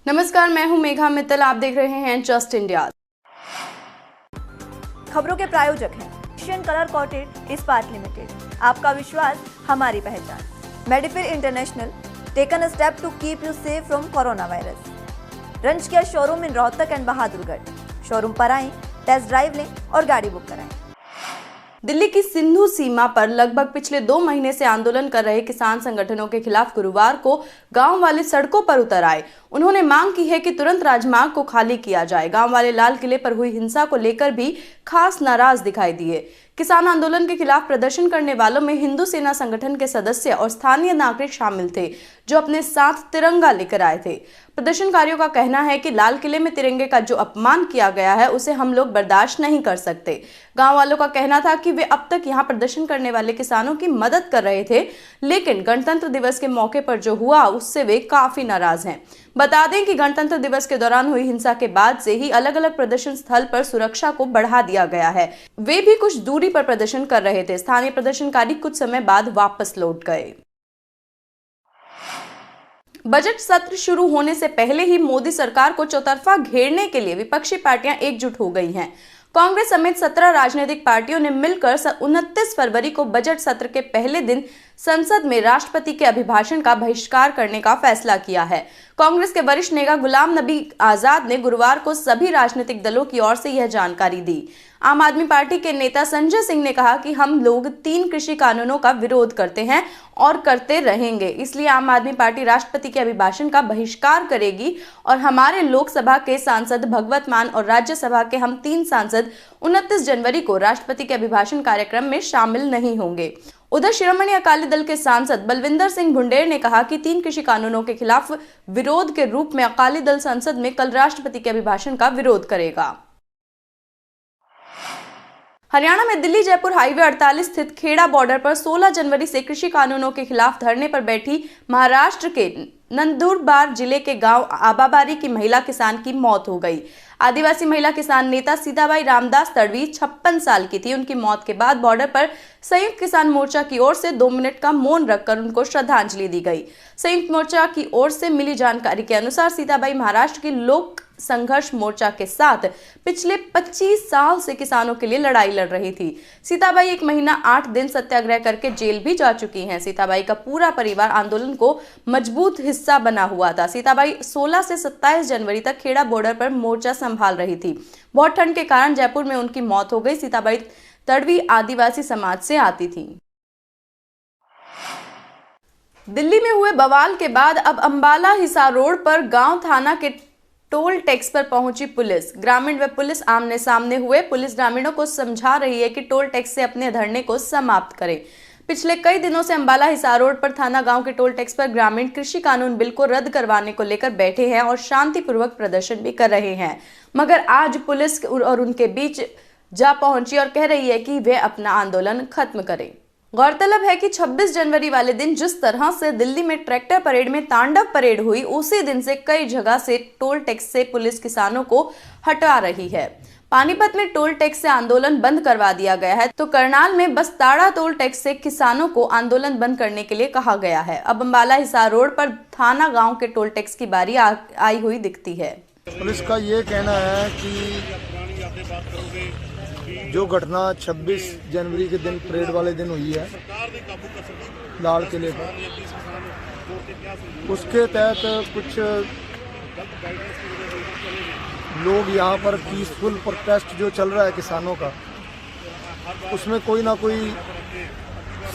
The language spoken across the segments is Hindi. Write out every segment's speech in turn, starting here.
नमस्कार, मैं हूं मेघा मित्तल। आप देख रहे हैं जस्ट इंडिया। खबरों के प्रायोजक हैं एशियन कलर कोटेड इस्पात लिमिटेड। आपका विश्वास हमारी पहचान। मेडिफिर international taken a step to keep you safe from corona virus. रंज किया showroom in Rohtak and Bahadurgarh. Showroom पर आएं, टेस्ट ड्राइव लें और गाड़ी बुक कराएं। दिल्ली की सिंधु सीमा पर लगभग पिछले 2 महीने से आंदोलन कर रहे किसान संगठनों के खिलाफ गुरुवार को गांव वाले सड़कों पर उतर आए। उन्होंने मांग की है कि तुरंत राजमार्ग को खाली किया जाए। गांव वाले लाल किले पर हुई हिंसा को लेकर भी खास नाराज दिखाई दिए। किसान आंदोलन के खिलाफ प्रदर्शन करने वालों में हिंदू सेना संगठन के सदस्य और स्थानीय नागरिक शामिल थे, जो अपने साथ तिरंगा लेकर आए थे। प्रदर्शनकारियों का कहना है कि लाल किले में तिरंगे का जो अपमान किया गया है, उसे हम लोग बर्दाश्त नहीं कर सकते। गांव वालों का कहना था कि वे अब तक यहां प्रदर्शन करने वाले किसानों की मदद कर रहे थे, लेकिन गणतंत्र दिवस के मौके पर जो हुआ उससे वे काफी नाराज हैं। बता दें कि गणतंत्र दिवस के दौरान हुई हिंसा के बाद से ही अलग अलग प्रदर्शन स्थल पर सुरक्षा को बढ़ा दिया गया है। वे भी कुछ दूरी पर प्रदर्शन कर रहे थे। स्थानीय प्रदर्शनकारी कुछ समय बाद वापस लौट गए। बजट सत्र शुरू होने से पहले ही मोदी सरकार को चौतरफा घेरने के लिए विपक्षी पार्टियां एकजुट हो गई हैं। कांग्रेस समेत 17 राजनीतिक पार्टियों ने मिलकर 29 फरवरी को बजट सत्र के पहले दिन संसद में राष्ट्रपति के अभिभाषण का बहिष्कार करने का फैसला किया है। कांग्रेस के वरिष्ठ नेता गुलाम नबी आजाद ने गुरुवार को सभी राजनीतिक दलों की ओर से यह जानकारी दी। आम आदमी पार्टी के नेता संजय सिंह ने कहा कि हम लोग 3 कृषि कानूनों का विरोध करते हैं और करते रहेंगे, इसलिए आम आदमी पार्टी राष्ट्रपति के अभिभाषण का बहिष्कार करेगी और हमारे लोकसभा के सांसद भगवत मान और राज्यसभा के हम 3 सांसद 29 जनवरी को राष्ट्रपति के अभिभाषण कार्यक्रम में शामिल नहीं होंगे। उधर शिरोमणि अकाली दल के सांसद बलविंदर सिंह भुंडेर ने कहा कि 3 कृषि कानूनों के खिलाफ विरोध के रूप में अकाली दल संसद में कल राष्ट्रपति के अभिभाषण का विरोध करेगा। हरियाणा में दिल्ली जयपुर हाईवे 48 स्थित खेड़ा बॉर्डर पर 16 जनवरी से कृषि कानूनों के खिलाफ धरने पर बैठी महाराष्ट्र के नंदुरबार जिले के गांव आबाबारी की महिला किसान की मौत हो गई। आदिवासी महिला किसान नेता सीताबाई रामदास तड़वी 56 साल की थी। उनकी मौत के बाद बॉर्डर पर संयुक्त किसान मोर्चा की ओर से 2 मिनट का मौन रखकर उनको श्रद्धांजलि दी गई। संयुक्त मोर्चा की ओर से मिली जानकारी के अनुसार सीताबाई महाराष्ट्र की लोक संघर्ष मोर्चा के साथ पिछले 25 साल से किसानों के लिए लड़ाई लड़ रही थी। सीताबाई 1 महीना 8 दिन सत्याग्रह करके जेल भी जा चुकी हैं। सीताबाई का पूरा परिवार आंदोलन को मजबूत हिस्सा बना हुआ था। सीताबाई 16 से 27 जनवरी तक खेड़ा बॉर्डर पर मोर्चा संभाल रही थी। बहुत ठंड के कारण जयपुर में उनकी मौत हो गई। सीताबाई तड़वी आदिवासी समाज से आती थी। दिल्ली में हुए बवाल के बाद अब अंबाला हिसार रोड पर गांव थाना के टोल टैक्स पर पहुंची पुलिस। ग्रामीण व पुलिस आमने सामने हुए। पुलिस ग्रामीणों को समझा रही है कि टोल टैक्स से अपने धरने को समाप्त करें। पिछले कई दिनों से अंबाला हिसार रोड पर थाना गांव के टोल टैक्स पर ग्रामीण कृषि कानून बिल को रद्द करवाने को लेकर बैठे हैं और शांतिपूर्वक प्रदर्शन भी कर रहे हैं, मगर आज पुलिस और उनके बीच जा पहुंची और कह रही है कि वे अपना आंदोलन खत्म करें। गौरतलब है कि 26 जनवरी वाले दिन जिस तरह से दिल्ली में ट्रैक्टर परेड में तांडव परेड हुई, उसी दिन से कई जगह से टोल टैक्स से पुलिस किसानों को हटा रही है। पानीपत में टोल टैक्स से आंदोलन बंद करवा दिया गया है, तो करनाल में बसताड़ा टोल टैक्स से किसानों को आंदोलन बंद करने के लिए कहा गया है। अब अंबाला हिसार रोड पर थाना गांव के टोल टैक्स की बारी आई हुई दिखती है। पुलिस का ये कहना है कि जो घटना 26 जनवरी के दिन परेड वाले दिन हुई है लाल किले पर, उसके तहत कुछ लोग यहाँ पर पीसफुल प्रोटेस्ट जो चल रहा है किसानों का, उसमें कोई ना कोई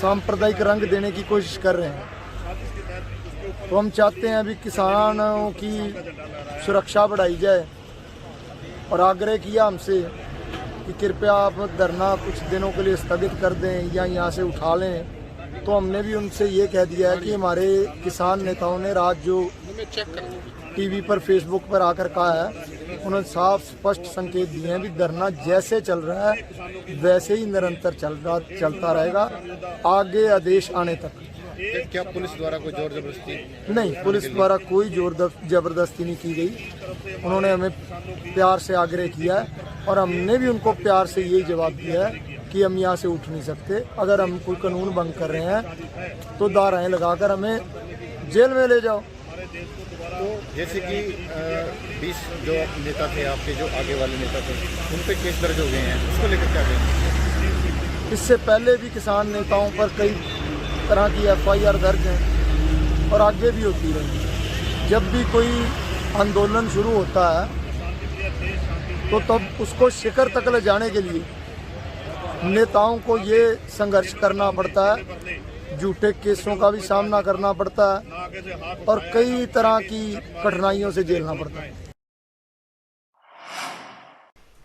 सांप्रदायिक रंग देने की कोशिश कर रहे हैं। तो हम चाहते हैं अभी किसानों की सुरक्षा बढ़ाई जाए और आग्रह किया हमसे कि कृपया आप धरना कुछ दिनों के लिए स्थगित कर दें या यहाँ से उठा लें। तो हमने भी उनसे ये कह दिया है कि हमारे किसान नेताओं ने रात जो टीवी पर फेसबुक पर आकर कहा है, उन्होंने साफ स्पष्ट संकेत दिए हैं कि धरना जैसे चल रहा है वैसे ही निरंतर चलता रहेगा आगे आदेश आने तक। क्या पुलिस द्वारा कोई जोर जबरदस्ती? नहीं, पुलिस द्वारा कोई जोर जबरदस्ती नहीं की गई। उन्होंने हमें प्यार से आग्रह किया है और हमने भी उनको प्यार से यही जवाब दिया है कि हम यहाँ से उठ नहीं सकते। अगर हम कोई कानून भंग कर रहे हैं तो धाराएं लगाकर हमें जेल में ले जाओ, तो जैसे कि 20 जो नेता थे आपके, जो आगे वाले नेता थे, उन पे केस दर्ज हो गए हैं, उसको लेकर क्या कहेंगे? इससे पहले भी किसान नेताओं पर कई तरह की FIR दर्ज हैं और आगे भी होती रहेंगी। जब भी कोई आंदोलन शुरू होता है तो तब उसको शिखर तक ले जाने के लिए नेताओं को ये संघर्ष करना पड़ता है, झूठे केसों का भी सामना करना पड़ता है और कई तरह की कठिनाइयों से झेलना पड़ता है।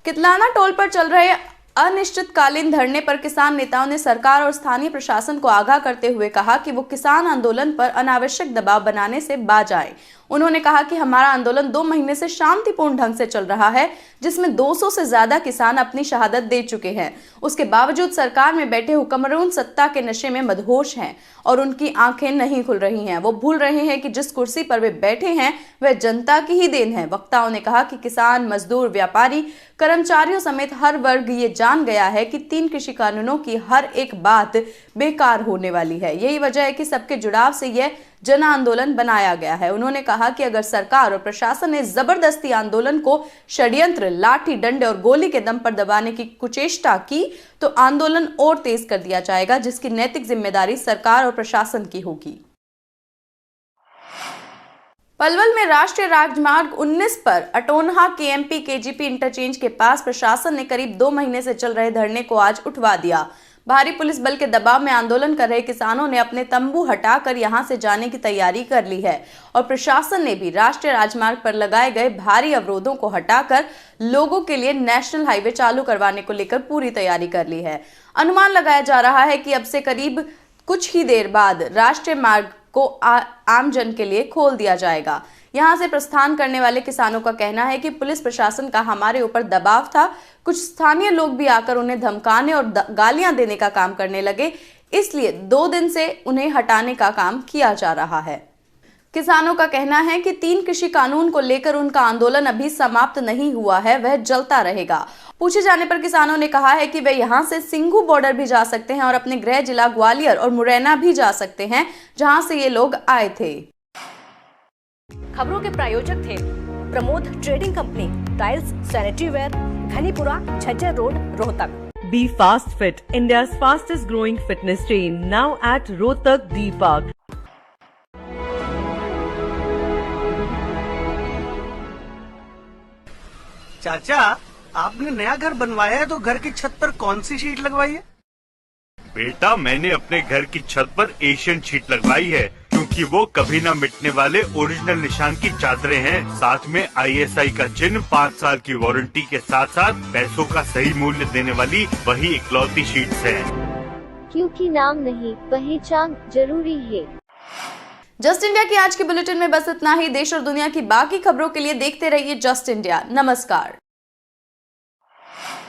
कितलाना टोल पर चल रहे अनिश्चितकालीन धरने पर किसान नेताओं ने सरकार और स्थानीय प्रशासन को आगाह करते हुए कहा कि वो किसान आंदोलन पर अनावश्यक दबाव बनाने से बाज आए। उन्होंने कहा कि हमारा आंदोलन 2 महीने से शांतिपूर्ण ढंग से चल रहा है, जिसमें 200 से ज्यादा किसान अपनी शहादत दे चुके हैं। उसके बावजूद सरकार में बैठे हुक्मरान सत्ता के नशे में मदहोश हैं और उनकी आंखें नहीं खुल रही हैं। वो भूल रहे हैं कि जिस कुर्सी पर वे बैठे हैं वह जनता की ही देन है। वक्ताओं ने कहा कि किसान, मजदूर, व्यापारी, कर्मचारियों समेत हर वर्ग ये जान गया है कि 3 कृषि कानूनों की हर एक बात बेकार होने वाली है। यही वजह है कि सबके जुड़ाव से यह जन आंदोलन बनाया गया है। उन्होंने कहा कि अगर सरकार और प्रशासन ने जबरदस्ती आंदोलन को षड्यंत्र, लाठी डंडे और गोली के दम पर दबाने की कुचेष्टा की तो आंदोलन और तेज कर दिया जाएगा, जिसकी नैतिक जिम्मेदारी सरकार और प्रशासन की होगी। पलवल में राष्ट्रीय राजमार्ग 19 पर अटोनहा KMP KGP इंटरचेंज के पास प्रशासन ने करीब 2 महीने से चल रहे धरने को आज उठवा दिया। भारी पुलिस बल के दबाव में आंदोलन कर रहे किसानों ने अपने तंबू हटाकर यहां से जाने की तैयारी कर ली है और प्रशासन ने भी राष्ट्रीय राजमार्ग पर लगाए गए भारी अवरोधों को हटाकर लोगों के लिए नेशनल हाईवे चालू करवाने को लेकर पूरी तैयारी कर ली है। अनुमान लगाया जा रहा है कि अब से करीब कुछ ही देर बाद राष्ट्रीय मार्ग को आमजन के लिए खोल दिया जाएगा। यहां से प्रस्थान करने वाले किसानों का कहना है कि पुलिस प्रशासन का हमारे ऊपर दबाव था। कुछ स्थानीय लोग भी आकर उन्हें धमकाने और गालियां देने का काम करने लगे, इसलिए 2 दिन से उन्हें हटाने का काम किया जा रहा है। किसानों का कहना है कि 3 कृषि कानून को लेकर उनका आंदोलन अभी समाप्त नहीं हुआ है, वह चलता रहेगा। पूछे जाने पर किसानों ने कहा है कि वे यहां से सिंघू बॉर्डर भी जा सकते हैं और अपने गृह जिला ग्वालियर और मुरैना भी जा सकते हैं, जहां से ये लोग आए थे। खबरों के प्रायोजक थे Pramod trading company, tiles, sanitary ware, Ghanipura, Jhajjar road, Rohtak. Be Fast Fit, India's fastest growing fitness chain, now at Rohtak D Park. चाचा, आपने नया घर बनवाया है तो घर की छत पर कौन सी शीट लगवाई है? बेटा, मैंने अपने घर की छत पर एशियन शीट लगवाई है, क्योंकि वो कभी न मिटने वाले ओरिजिनल निशान की चादरें हैं। साथ में ISI का चिन्ह, 5 साल की वारंटी के साथ साथ पैसों का सही मूल्य देने वाली वही इकलौती शीट्स हैं। क्योंकि नाम नहीं, पहचान जरूरी है। जस्ट इंडिया की आज की बुलेटिन में बस इतना ही। देश और दुनिया की बाकी खबरों के लिए देखते रहिए जस्ट इंडिया। नमस्कार।